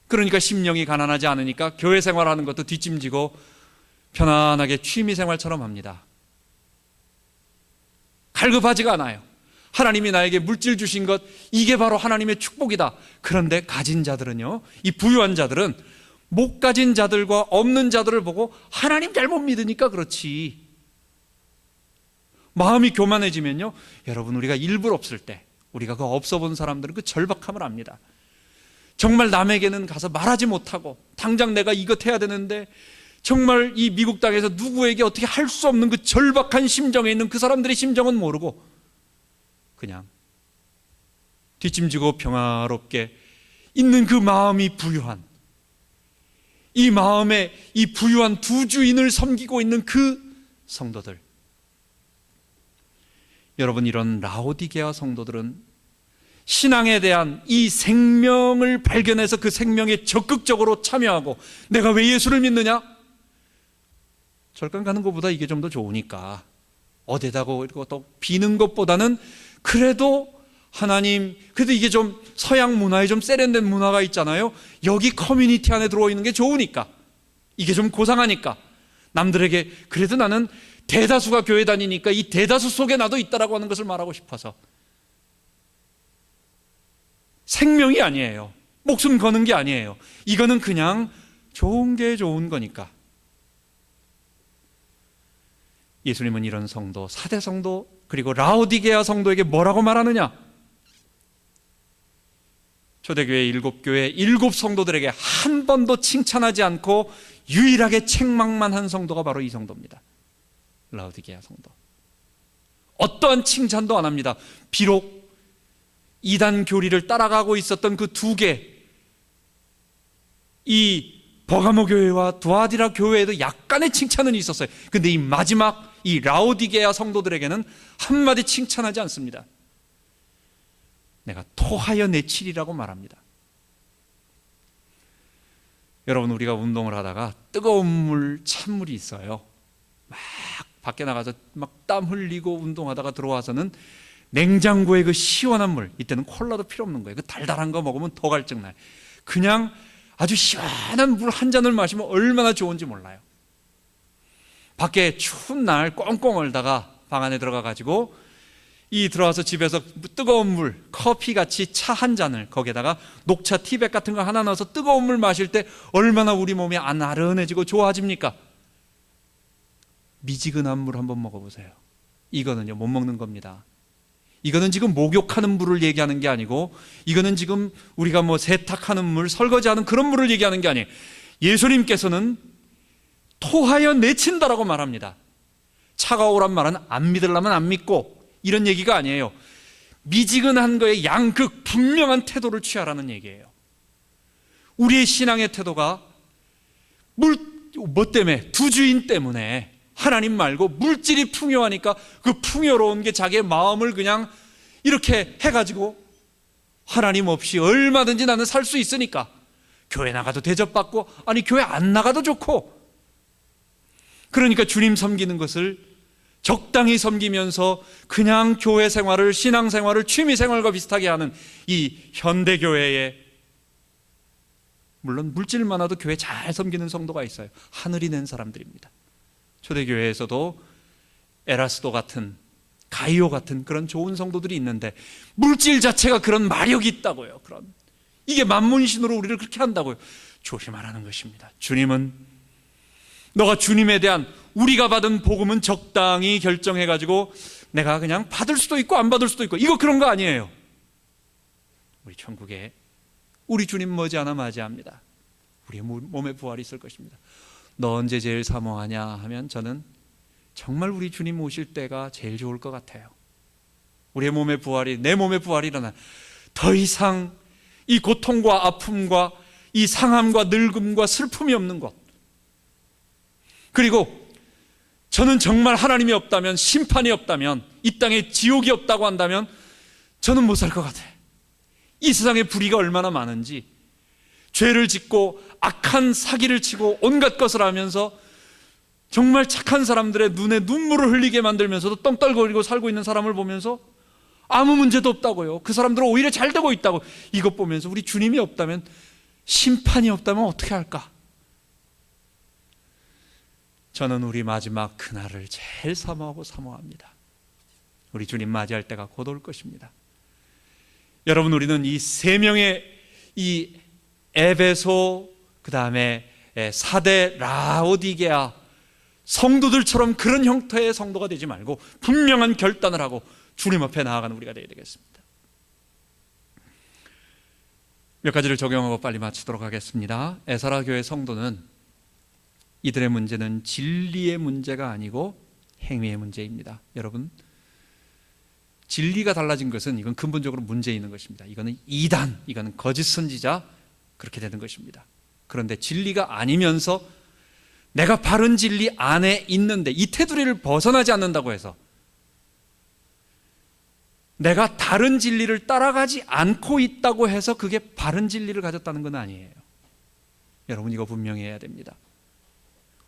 그러니까 심령이 가난하지 않으니까 교회 생활하는 것도 뒷짐지고 편안하게 취미 생활처럼 합니다. 갈급하지가 않아요. 하나님이 나에게 물질 주신 것, 이게 바로 하나님의 축복이다. 그런데 가진 자들은요, 이 부유한 자들은 못 가진 자들과 없는 자들을 보고 하나님 잘못 믿으니까 그렇지. 마음이 교만해지면요, 여러분, 우리가 일불 없을 때, 우리가 그 없어 본 사람들은 그 절박함을 압니다. 정말 남에게는 가서 말하지 못하고 당장 내가 이것 해야 되는데 정말 이 미국 땅에서 누구에게 어떻게 할 수 없는 그 절박한 심정에 있는 그 사람들의 심정은 모르고 그냥 뒷짐지고 평화롭게 있는 그 마음이 부유한, 이 마음에 이 부유한 두 주인을 섬기고 있는 그 성도들. 여러분, 이런 라오디게아 성도들은 신앙에 대한 이 생명을 발견해서 그 생명에 적극적으로 참여하고, 내가 왜 예수를 믿느냐? 절간 가는 것보다 이게 좀 더 좋으니까 어디다고 이러고 또 비는 것보다는 그래도 하나님, 그래도 이게 좀 서양 문화에 좀 세련된 문화가 있잖아요. 여기 커뮤니티 안에 들어있는 게 좋으니까, 이게 좀 고상하니까 남들에게 그래도 나는 대다수가 교회 다니니까 이 대다수 속에 나도 있다라고 하는 것을 말하고 싶어서. 생명이 아니에요. 목숨 거는 게 아니에요. 이거는 그냥 좋은 게 좋은 거니까. 예수님은 이런 성도, 사대 성도, 그리고 라오디게아 성도에게 뭐라고 말하느냐? 초대교회 7교회 7성도들에게 한 번도 칭찬하지 않고 유일하게 책망만 한 성도가 바로 이 성도입니다. 라오디게아 성도. 어떠한 칭찬도 안 합니다. 비록 이단 교리를 따라가고 있었던 그 두 개, 이 버가모 교회와 두아디라 교회에도 약간의 칭찬은 있었어요. 근데 이 마지막 이 라오디게아 성도들에게는 한마디 칭찬하지 않습니다. 내가 토하여 내치리라고 말합니다. 여러분, 우리가 운동을 하다가 뜨거운 물, 찬물이 있어요. 막 밖에 나가서 막 땀 흘리고 운동하다가 들어와서는 냉장고에 그 시원한 물, 이때는 콜라도 필요 없는 거예요. 그 달달한 거 먹으면 더 갈증나요. 그냥 아주 시원한 물 한 잔을 마시면 얼마나 좋은지 몰라요. 밖에 추운 날 꽁꽁 얼다가 방 안에 들어가 가지고 들어와서 집에서 뜨거운 물, 커피 같이 차 한 잔을, 거기에다가 녹차 티백 같은 거 하나 넣어서 뜨거운 물 마실 때 얼마나 우리 몸이 나른해지고 좋아집니까? 미지근한 물 한번 먹어보세요. 이거는요, 못 먹는 겁니다. 이거는 지금 목욕하는 물을 얘기하는 게 아니고, 이거는 지금 우리가 뭐 세탁하는 물, 설거지하는 그런 물을 얘기하는 게 아니에요. 예수님께서는 토하여 내친다라고 말합니다. 차가우란 말은 안 믿으려면 안 믿고 이런 얘기가 아니에요. 미지근한 거에 양극 분명한 태도를 취하라는 얘기예요. 우리의 신앙의 태도가 뭐 때문에? 두 주인 때문에. 하나님 말고 물질이 풍요하니까 그 풍요로운 게 자기의 마음을 그냥 이렇게 해가지고 하나님 없이 얼마든지 나는 살 수 있으니까 교회 나가도 대접받고, 아니 교회 안 나가도 좋고, 그러니까 주님 섬기는 것을 적당히 섬기면서 그냥 교회 생활을, 신앙 생활을 취미 생활과 비슷하게 하는 이 현대교회에, 물론 물질 많아도 교회 잘 섬기는 성도가 있어요. 하늘이 낸 사람들입니다. 초대교회에서도 에라스도 같은, 가이오 같은 그런 좋은 성도들이 있는데, 물질 자체가 그런 마력이 있다고요. 이게 만문신으로 우리를 그렇게 한다고요. 조심하라는 것입니다. 주님은 너가 주님에 대한 우리가 받은 복음은 적당히 결정해가지고 내가 그냥 받을 수도 있고 안 받을 수도 있고 이거 그런 거 아니에요. 우리 천국에 우리 주님 머지않아 맞이합니다. 우리의 몸에 부활이 있을 것입니다. 너 언제 제일 사모하냐 하면 저는 정말 우리 주님 오실 때가 제일 좋을 것 같아요. 우리의 몸의 부활이, 내 몸의 부활이 일어나 더 이상 이 고통과 아픔과 이 상함과 늙음과 슬픔이 없는 것, 그리고 저는 정말 하나님이 없다면, 심판이 없다면, 이 땅에 지옥이 없다고 한다면 저는 못 살 것 같아요. 이 세상에 불의가 얼마나 많은지, 죄를 짓고 악한 사기를 치고 온갖 것을 하면서 정말 착한 사람들의 눈에 눈물을 흘리게 만들면서도 떵떨거리고 살고 있는 사람을 보면서 아무 문제도 없다고요. 그 사람들은 오히려 잘 되고 있다고. 이것 보면서 우리 주님이 없다면, 심판이 없다면 어떻게 할까? 저는 우리 마지막 그날을 제일 사모합니다. 우리 주님 맞이할 때가 곧 올 것입니다. 여러분, 우리는 이 세 명의 이 에베소, 그 다음에 사대 라오디게아 성도들처럼 그런 형태의 성도가 되지 말고 분명한 결단을 하고 주님 앞에 나아가는 우리가 되어야 되겠습니다. 몇 가지를 적용하고 빨리 마치도록 하겠습니다. 에사라 교회 성도는 이들의 문제는 진리의 문제가 아니고 행위의 문제입니다. 여러분, 진리가 달라진 것은 이건 근본적으로 문제 있는 것입니다. 이거는 이단, 이거는 거짓 선지자, 그렇게 되는 것입니다. 그런데 진리가 아니면서 내가 바른 진리 안에 있는데 이 테두리를 벗어나지 않는다고 해서 내가 다른 진리를 따라가지 않고 있다고 해서 그게 바른 진리를 가졌다는 건 아니에요. 여러분, 이거 분명히 해야 됩니다.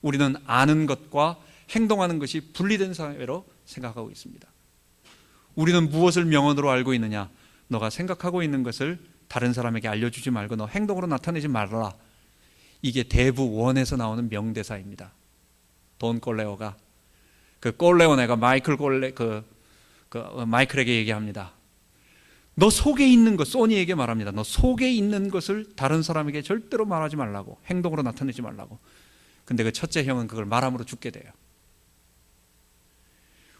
우리는 아는 것과 행동하는 것이 분리된 사회로 생각하고 있습니다. 우리는 무엇을 명언으로 알고 있느냐? 너가 생각하고 있는 것을 다른 사람에게 알려주지 말고 너 행동으로 나타내지 말라. 이게 대부 원에서 나오는 명대사입니다. 돈 꼴레오가 그 꼴레오네가 마이클에게 얘기합니다. 너 속에 있는 것, 소니에게 말합니다. 너 속에 있는 것을 다른 사람에게 절대로 말하지 말라고, 행동으로 나타내지 말라고. 근데 그 첫째 형은 그걸 말함으로 죽게 돼요.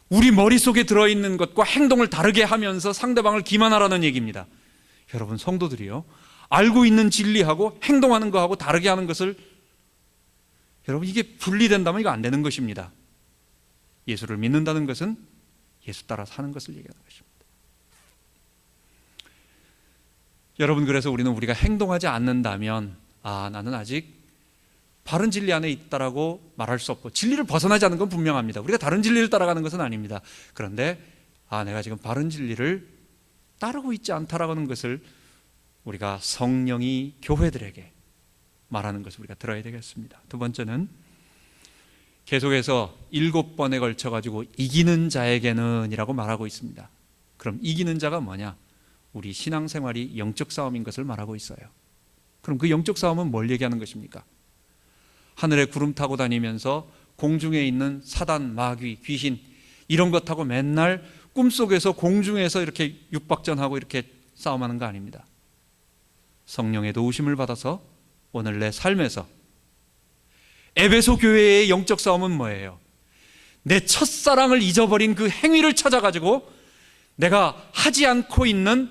우리 머릿속에 들어있는 것과 행동을 다르게 하면서 상대방을 기만하라는 얘기입니다. 여러분, 성도들이요, 알고 있는 진리하고 행동하는 거하고 다르게 하는 것을, 여러분, 이게 분리된다면 이거 안 되는 것입니다. 예수를 믿는다는 것은 예수 따라 사는 것을 얘기하는 것입니다. 여러분, 그래서 우리가 행동하지 않는다면 나는 아직 바른 진리 안에 있다라고 말할 수 없고, 진리를 벗어나지 않는 건 분명합니다. 우리가 다른 진리를 따라가는 것은 아닙니다. 그런데 내가 지금 바른 진리를 따르고 있지 않다라고 하는 것을 우리가 성령이 교회들에게 말하는 것을 우리가 들어야 되겠습니다. 두 번째는 계속해서 7번에 걸쳐가지고 이기는 자에게는 이라고 말하고 있습니다. 그럼 이기는 자가 뭐냐? 우리 신앙생활이 영적 싸움인 것을 말하고 있어요. 그럼 그 영적 싸움은 뭘 얘기하는 것입니까? 하늘에 구름 타고 다니면서 공중에 있는 사단, 마귀, 귀신 이런 것 타고 맨날 꿈속에서 공중에서 이렇게 육박전하고 이렇게 싸움하는 거 아닙니다. 성령의 도우심을 받아서 오늘 내 삶에서, 에베소 교회의 영적 싸움은 뭐예요? 내 첫사랑을 잊어버린 그 행위를 찾아가지고 내가 하지 않고 있는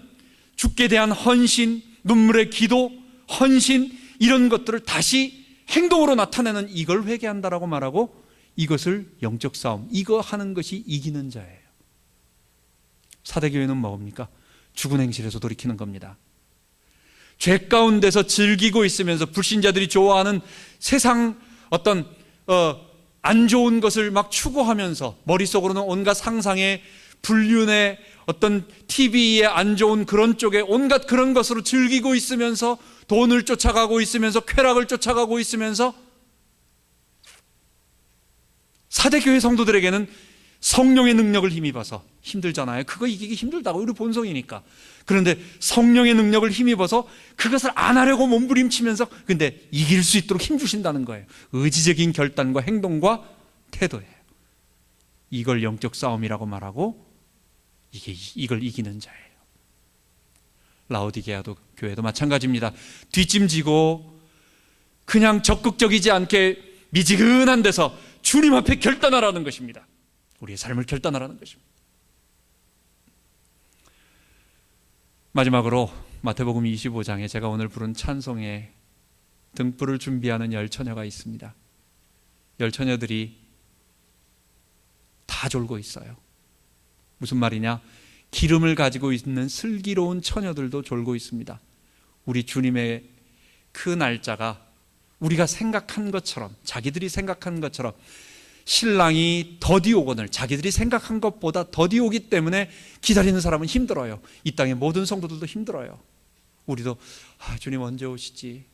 주께 대한 헌신, 눈물의 기도, 헌신, 이런 것들을 다시 행동으로 나타내는 이걸 회개한다라고 말하고, 이것을 영적 싸움, 이거 하는 것이 이기는 자예요. 사대교회는 뭡니까? 죽은 행실에서 돌이키는 겁니다. 죄 가운데서 즐기고 있으면서 불신자들이 좋아하는 세상 어떤 안 좋은 것을 막 추구하면서 머릿속으로는 온갖 상상의 불륜의 어떤 TV에 안 좋은 그런 쪽에 온갖 그런 것으로 즐기고 있으면서 돈을 쫓아가고 있으면서 쾌락을 쫓아가고 있으면서, 사대교회 성도들에게는 성령의 능력을 힘입어서 힘들잖아요. 그거 이기기 힘들다고, 우리 본성이니까. 그런데 성령의 능력을 힘입어서 그것을 안 하려고 몸부림치면서 근데 이길 수 있도록 힘주신다는 거예요. 의지적인 결단과 행동과 태도예요. 이걸 영적 싸움이라고 말하고 이걸 이기는 자예요. 라오디게아도 교회도 마찬가지입니다. 뒷짐지고 그냥 적극적이지 않게 미지근한 데서 주님 앞에 결단하라는 것입니다. 우리의 삶을 결단하라는 것입니다. 마지막으로 마태복음 25장에 제가 오늘 부른 찬송에 등불을 준비하는 10처녀가 있습니다. 10처녀들이 다 졸고 있어요. 무슨 말이냐? 기름을 가지고 있는 슬기로운 처녀들도 졸고 있습니다. 우리 주님의 그 날짜가 우리가 생각한 것처럼, 자기들이 생각한 것처럼 신랑이 더디 오거늘 자기들이 생각한 것보다 더디 오기 때문에 기다리는 사람은 힘들어요. 이 땅의 모든 성도들도 힘들어요. 우리도 주님 언제 오시지?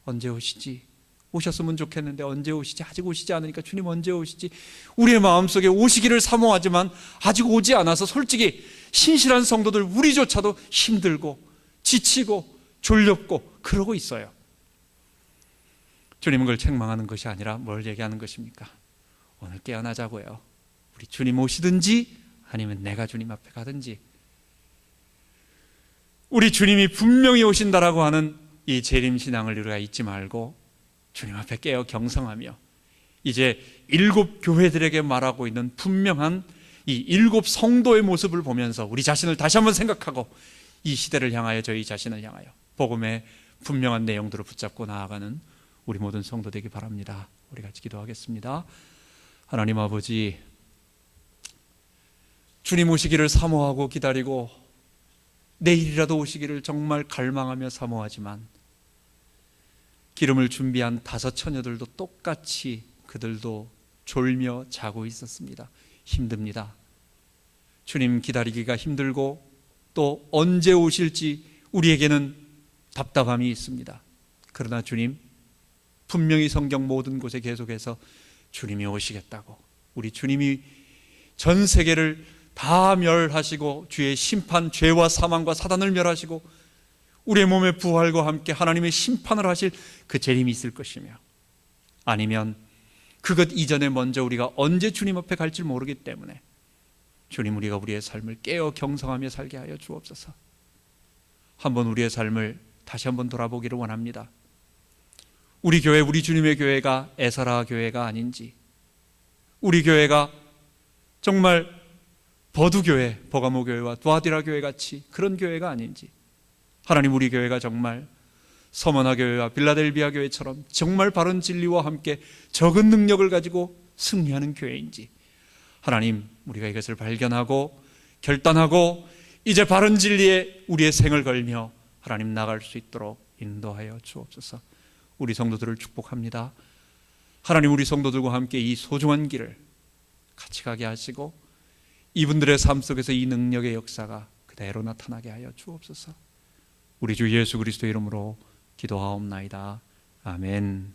언제 오시지? 오셨으면 좋겠는데 언제 오시지? 아직 오시지 않으니까 주님 언제 오시지? 우리의 마음속에 오시기를 사모하지만 아직 오지 않아서 솔직히 신실한 성도들 우리조차도 힘들고 지치고 졸렵고 그러고 있어요. 주님은 그걸 책망하는 것이 아니라 뭘 얘기하는 것입니까? 오늘 깨어나자고요. 우리 주님 오시든지 아니면 내가 주님 앞에 가든지, 우리 주님이 분명히 오신다라고 하는 이 재림신앙을 우리가 잊지 말고 주님 앞에 깨어 경성하며 이제 7 교회들에게 말하고 있는 분명한 이 7 성도의 모습을 보면서 우리 자신을 다시 한번 생각하고 이 시대를 향하여 저희 자신을 향하여 복음의 분명한 내용들을 붙잡고 나아가는 우리 모든 성도 되기 바랍니다. 우리 같이 기도하겠습니다. 하나님 아버지, 주님 오시기를 사모하고 기다리고 내일이라도 오시기를 정말 갈망하며 사모하지만 기름을 준비한 5 처녀들도 똑같이 그들도 졸며 자고 있었습니다. 힘듭니다. 주님 기다리기가 힘들고 또 언제 오실지 우리에게는 답답함이 있습니다. 그러나 주님, 분명히 성경 모든 곳에 계속해서 주님이 오시겠다고, 우리 주님이 전 세계를 다 멸하시고 주의 심판, 죄와 사망과 사단을 멸하시고 우리의 몸의 부활과 함께 하나님의 심판을 하실 그 재림이 있을 것이며, 아니면 그것 이전에 먼저 우리가 언제 주님 앞에 갈지 모르기 때문에 주님, 우리가 우리의 삶을 깨어 경성하며 살게 하여 주옵소서. 한번 우리의 삶을 다시 한번 돌아보기를 원합니다. 우리 교회, 우리 주님의 교회가 에사라 교회가 아닌지, 우리 교회가 정말 버두 교회, 버가모 교회와 두아디라 교회 같이 그런 교회가 아닌지, 하나님, 우리 교회가 정말 서머나 교회와 빌라델비아 교회처럼 정말 바른 진리와 함께 적은 능력을 가지고 승리하는 교회인지, 하나님, 우리가 이것을 발견하고 결단하고 이제 바른 진리에 우리의 생을 걸며 하나님 나갈 수 있도록 인도하여 주옵소서. 우리 성도들을 축복합니다. 하나님, 우리 성도들과 함께 이 소중한 길을 같이 가게 하시고 이분들의 삶 속에서 이 능력의 역사가 그대로 나타나게 하여 주옵소서. 우리 주 예수 그리스도의 이름으로 기도하옵나이다. 아멘.